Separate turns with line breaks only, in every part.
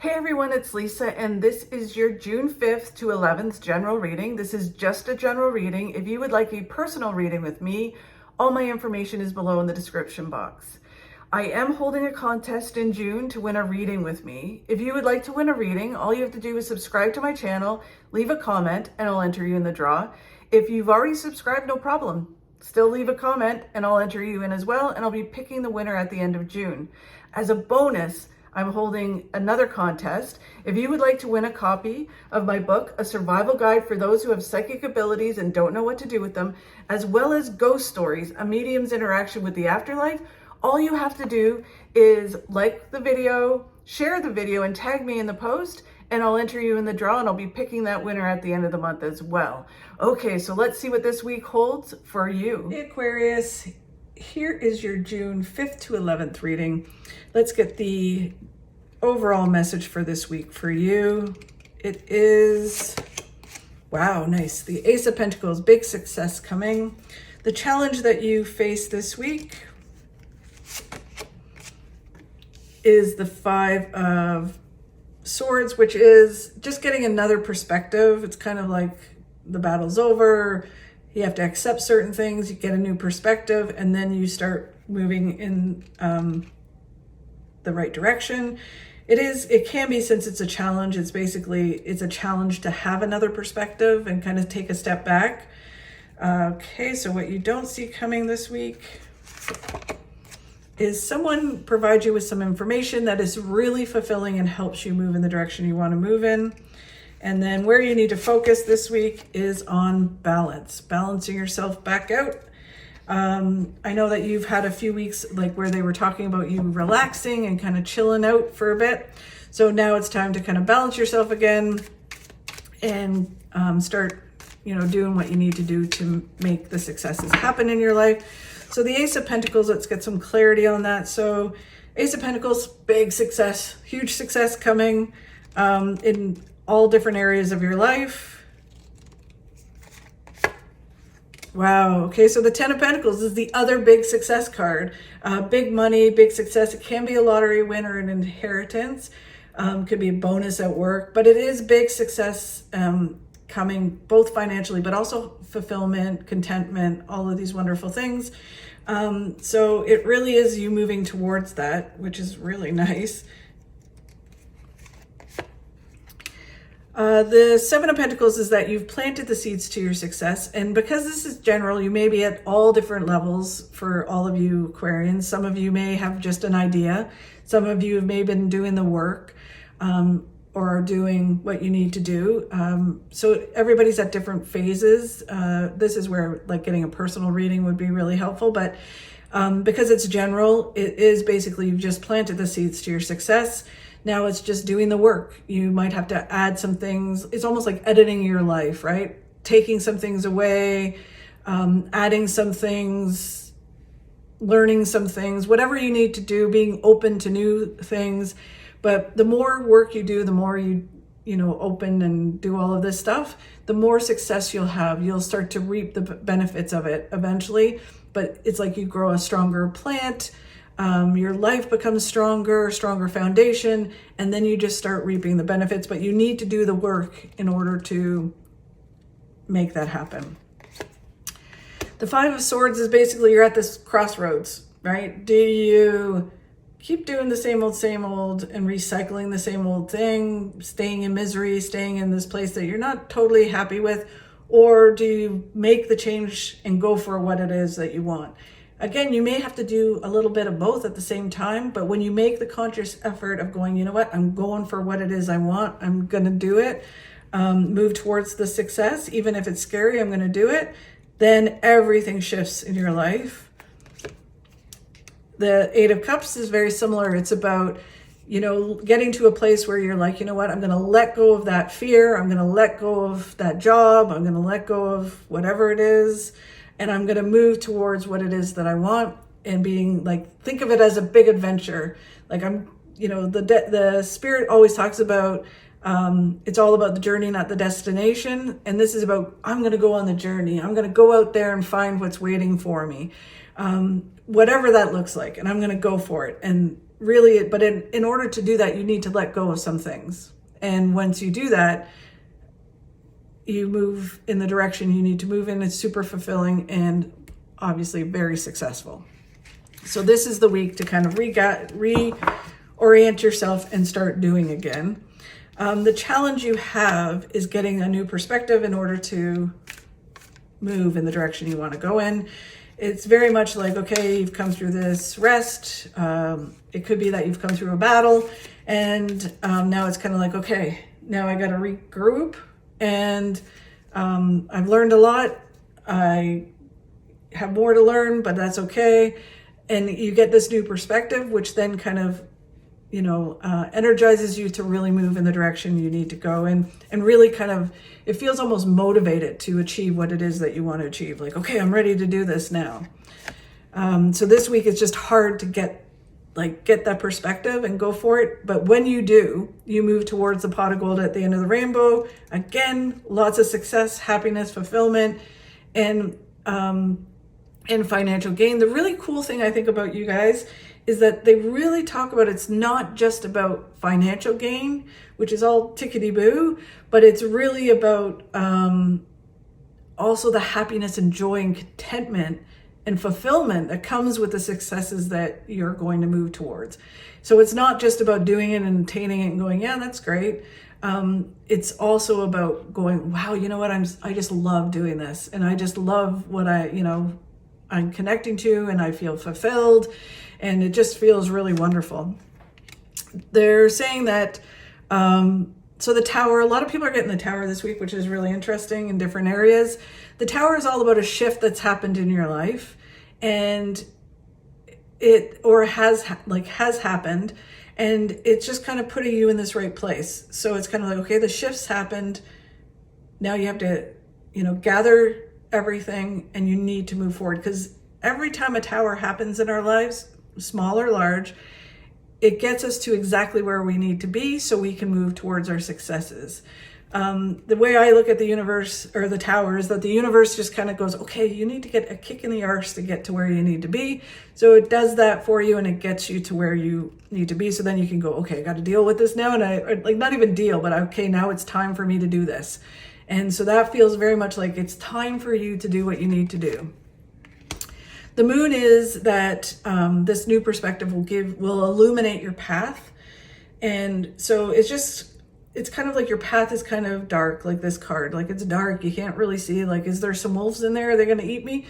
Hey everyone, it's Lisa, and this is your June 5th to 11th general reading. This is just a general reading. If you would like a personal reading with me, all my information is below in the description box. I am holding a contest in June to win a reading with me. If you would like to win a reading, all you have to do is subscribe to my channel, leave a comment, and I'll enter you in the draw. If you've already subscribed, no problem. Still leave a comment and I'll enter you in as well, and I'll be picking the winner at the end of June. As a bonus, I'm holding another contest. If you would like to win a copy of my book, A Survival Guide for Those Who Have Psychic Abilities and Don't Know What to Do with Them, as well as Ghost Stories, a medium's interaction with the afterlife, all you have to do is like the video, share the video, and tag me in the post, and I'll enter you in the draw, and I'll be picking that winner at the end of the month as well. Okay, so let's see what this week holds for you. Hey Aquarius, here is your June 5th to 11th reading. Let's get the overall message for this week for you. It is, wow, nice. The Ace of Pentacles, big success coming. The challenge that you face this week is the Five of Swords, which is just getting another perspective. It's kind of like the battle's over. You have to accept certain things, you get a new perspective, and then you start moving in the right direction. It can be, since it's a challenge, it's a challenge to have another perspective and kind of take a step back. Okay, so what you don't see coming this week is someone provides you with some information that is really fulfilling and helps you move in the direction you want to move in. And then where you need to focus this week is on balance, balancing yourself back out. I know that you've had a few weeks like where they were talking about you relaxing and kind of chilling out for a bit. So now it's time to kind of balance yourself again and start, doing what you need to do to make the successes happen in your life. So the Ace of Pentacles, let's get some clarity on that. So Ace of Pentacles, big success, huge success coming in all different areas of your life. Wow. Okay. So the Ten of Pentacles is the other big success card. Big money, big success. It can be a lottery win or an inheritance. Could be a bonus at work, but it is big success coming both financially, but also fulfillment, contentment, all of these wonderful things. So it really is you moving towards that, which is really nice. The Seven of Pentacles is that you've planted the seeds to your success. And because this is general, you may be at all different levels for all of you Aquarians. Some of you may have just an idea. Some of you may have been doing the work or are doing what you need to do. So everybody's at different phases. This is where like getting a personal reading would be really helpful. But because it's general, it is basically you've just planted the seeds to your success. Now it's just doing the work. You might have to add some things. It's almost like editing your life, right? Taking some things away, adding some things, learning some things, whatever you need to do, being open to new things. But the more work you do, the more you open and do all of this stuff, the more success you'll have. You'll start to reap the benefits of it eventually. But it's like you grow a stronger plant. Your life becomes stronger foundation, and then you just start reaping the benefits, but you need to do the work in order to make that happen. The Five of Swords is basically you're at this crossroads, right? Do you keep doing the same old and recycling the same old thing, staying in misery, staying in this place that you're not totally happy with, or do you make the change and go for what it is that you want? Again, you may have to do a little bit of both at the same time, but when you make the conscious effort of going, you know what, I'm going for what it is I want, I'm going to do it, move towards the success, even if it's scary, I'm going to do it, then everything shifts in your life. The Eight of Cups is very similar. It's about, getting to a place where you're like, you know what, I'm going to let go of that fear, I'm going to let go of that job, I'm going to let go of whatever it is, and I'm going to move towards what it is that I want, and being like, think of it as a big adventure. Like the spirit always talks about, it's all about the journey, not the destination. And this is about, I'm going to go on the journey. I'm going to go out there and find what's waiting for me. Whatever that looks like. And I'm going to go for it. And really, but in order to do that, you need to let go of some things. And once you do that, you move in the direction you need to move in. It's super fulfilling and obviously very successful. So this is the week to kind of reorient yourself and start doing again. The challenge you have is getting a new perspective in order to move in the direction you want to go in. It's very much like, okay, you've come through this rest. It could be that you've come through a battle, and now it's kind of like, okay, now I got to regroup, and I've learned a lot. I have more to learn, but that's okay. And you get this new perspective, which then kind of, energizes you to really move in the direction you need to go in, and really kind of, it feels almost motivated to achieve what it is that you want to achieve. Like, okay, I'm ready to do this now. So this week it's just hard to get that perspective and go for it. But when you do, you move towards the pot of gold at the end of the rainbow. Again, lots of success, happiness, fulfillment, and financial gain. The really cool thing I think about you guys is that they really talk about, it's not just about financial gain, which is all tickety-boo, but it's really about also the happiness and joy and contentment and fulfillment that comes with the successes that you're going to move towards. So it's not just about doing it and attaining it and going, yeah, that's great. It's also about going, wow, you know what? I just love doing this, and I just love what I'm connecting to, and I feel fulfilled, and it just feels really wonderful. They're saying that, so the tower, a lot of people are getting the tower this week, which is really interesting in different areas. The tower is all about a shift that's happened in your life, and has happened, and it's just kind of putting you in this right place. So it's kind of like, okay, the shift's happened. Now you have to, gather everything, and you need to move forward, because every time a tower happens in our lives, small or large, it gets us to exactly where we need to be so we can move towards our successes. The way I look at the universe, or the tower, is that the universe just kind of goes, okay, you need to get a kick in the arse to get to where you need to be. So it does that for you, and it gets you to where you need to be. So then you can go, okay, I got to deal with this now. And not even deal, but okay, now it's time for me to do this. And so that feels very much like it's time for you to do what you need to do. The moon is that this new perspective will illuminate your path. And so it's kind of like your path is kind of dark, like this card. Like, it's dark, you can't really see, like, is there some wolves in there? Are they going to eat me?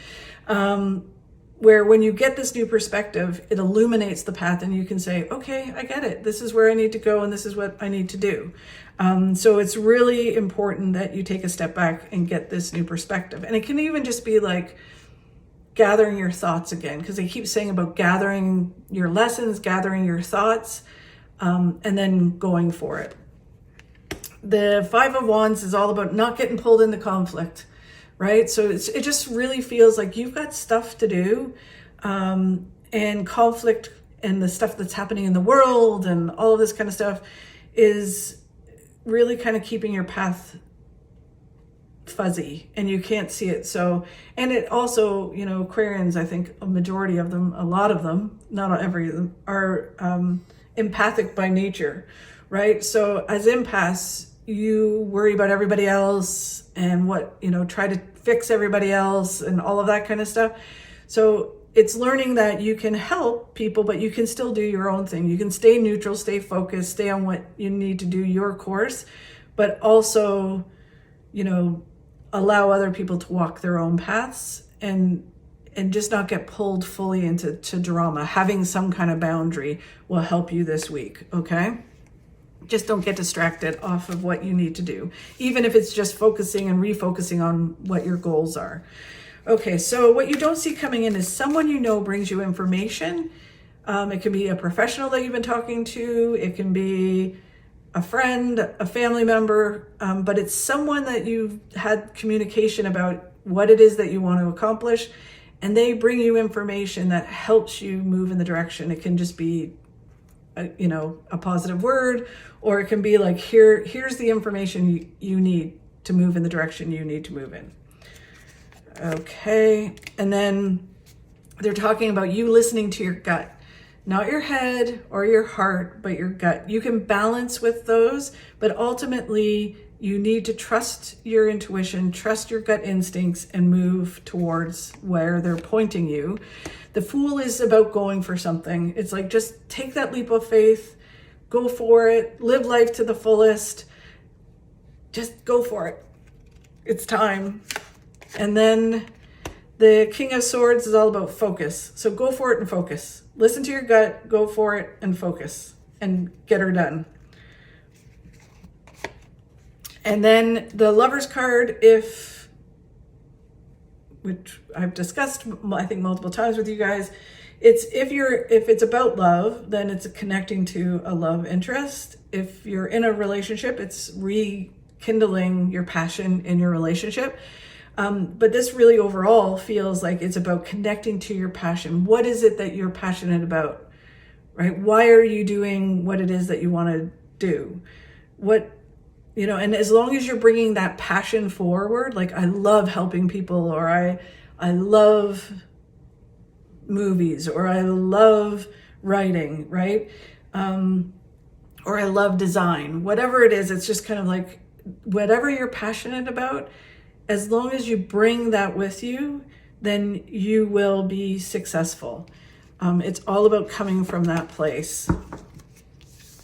Where when you get this new perspective, it illuminates the path, and you can say, okay, I get it. This is where I need to go, and this is what I need to do. So it's really important that you take a step back and get this new perspective. And it can even just be like gathering your thoughts again, because they keep saying about gathering your lessons, gathering your thoughts, and then going for it. The Five of Wands is all about not getting pulled into conflict, right? So it just really feels like you've got stuff to do, and conflict and the stuff that's happening in the world and all of this kind of stuff is really kind of keeping your path fuzzy, and you can't see it. So, and it also, Aquarians, I think a majority of them, a lot of them, not every of them, are empathic by nature, right? So as empaths, you worry about everybody else and try to fix everybody else and all of that kind of stuff. So it's learning that you can help people, but you can still do your own thing. You can stay neutral, stay focused, stay on what you need to do, your course, but also, allow other people to walk their own paths, and just not get pulled fully into drama. Having some kind of boundary will help you this week, okay? Just don't get distracted off of what you need to do, even if it's just focusing and refocusing on what your goals are. Okay, so what you don't see coming in is someone brings you information. It can be a professional that you've been talking to. It can be a friend, a family member, but it's someone that you've had communication about what it is that you want to accomplish, and they bring you information that helps you move in the direction. It can just be a positive word, or it can be like, here's the information you need to move in the direction you need to move in. Okay, and then they're talking about you listening to your gut. not your head or your heart, but your gut. You can balance with those, but ultimately you need to trust your intuition, trust your gut instincts, and move towards where they're pointing you. The Fool is about going for something. It's like, just take that leap of faith, go for it, live life to the fullest. Just go for it. It's time. And then the King of Swords is all about focus. So go for it and focus. Listen to your gut, go for it and focus and get her done. And then the Lover's card, which I've discussed, I think, multiple times with you guys, it's if it's about love, then it's connecting to a love interest. If you're in a relationship, it's rekindling your passion in your relationship. But this really overall feels like it's about connecting to your passion. What is it that you're passionate about, right? Why are you doing what it is that you want to do? And as long as you're bringing that passion forward, like, I love helping people, or I love movies, or I love writing, right? Or I love design, whatever it is, it's just kind of like, whatever you're passionate about, as long as you bring that with you, then you will be successful. It's all about coming from that place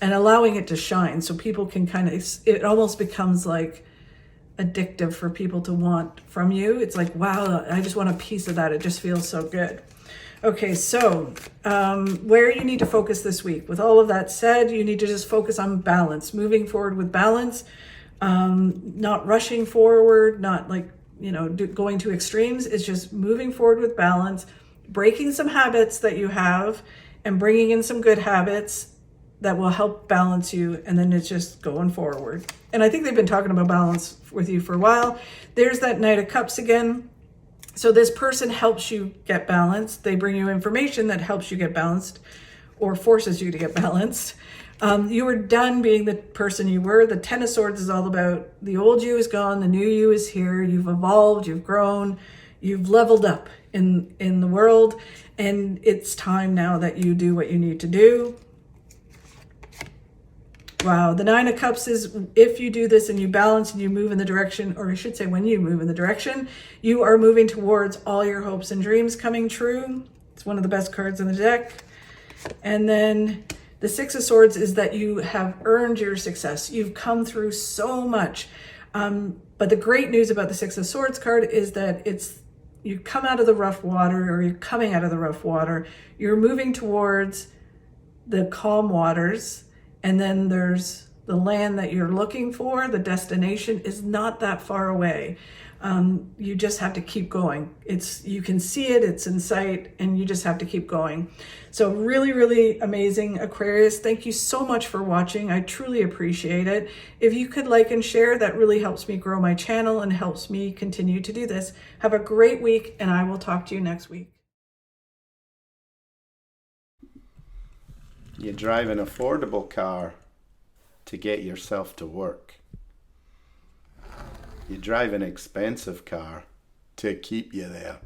and allowing it to shine, so people can it almost becomes like addictive for people to want from you. It's like, wow, I just want a piece of that. It just feels so good. Okay, so where you need to focus this week. With all of that said, you need to just focus on balance, moving forward with balance, not rushing forward, not like, going to extremes. It's just moving forward with balance, breaking some habits that you have and bringing in some good habits that will help balance you, and then it's just going forward. And I think they've been talking about balance with you for a while. There's that Knight of Cups again. So this person helps you get balanced. They bring you information that helps you get balanced or forces you to get balanced. You were done being the person you were. The Ten of Swords is all about the old you is gone, the new you is here. You've evolved, you've grown, you've leveled up in the world, and it's time now that you do what you need to do. Wow, the Nine of Cups is, if you do this and you balance and you move in the direction, or I should say when you move in the direction, you are moving towards all your hopes and dreams coming true. It's one of the best cards in the deck. And then the Six of Swords is that you have earned your success. You've come through so much. But the great news about the Six of Swords card is that you come out of the rough water, or you're coming out of the rough water. You're moving towards the calm waters. And then there's the land that you're looking for. The destination is not that far away. You just have to keep going. You can see it, it's in sight, and you just have to keep going. So really, really amazing, Aquarius. Thank you so much for watching. I truly appreciate it. If you could like and share, that really helps me grow my channel and helps me continue to do this. Have a great week, and I will talk to you next week.
You drive an affordable car to get yourself to work. You drive an expensive car to keep you there.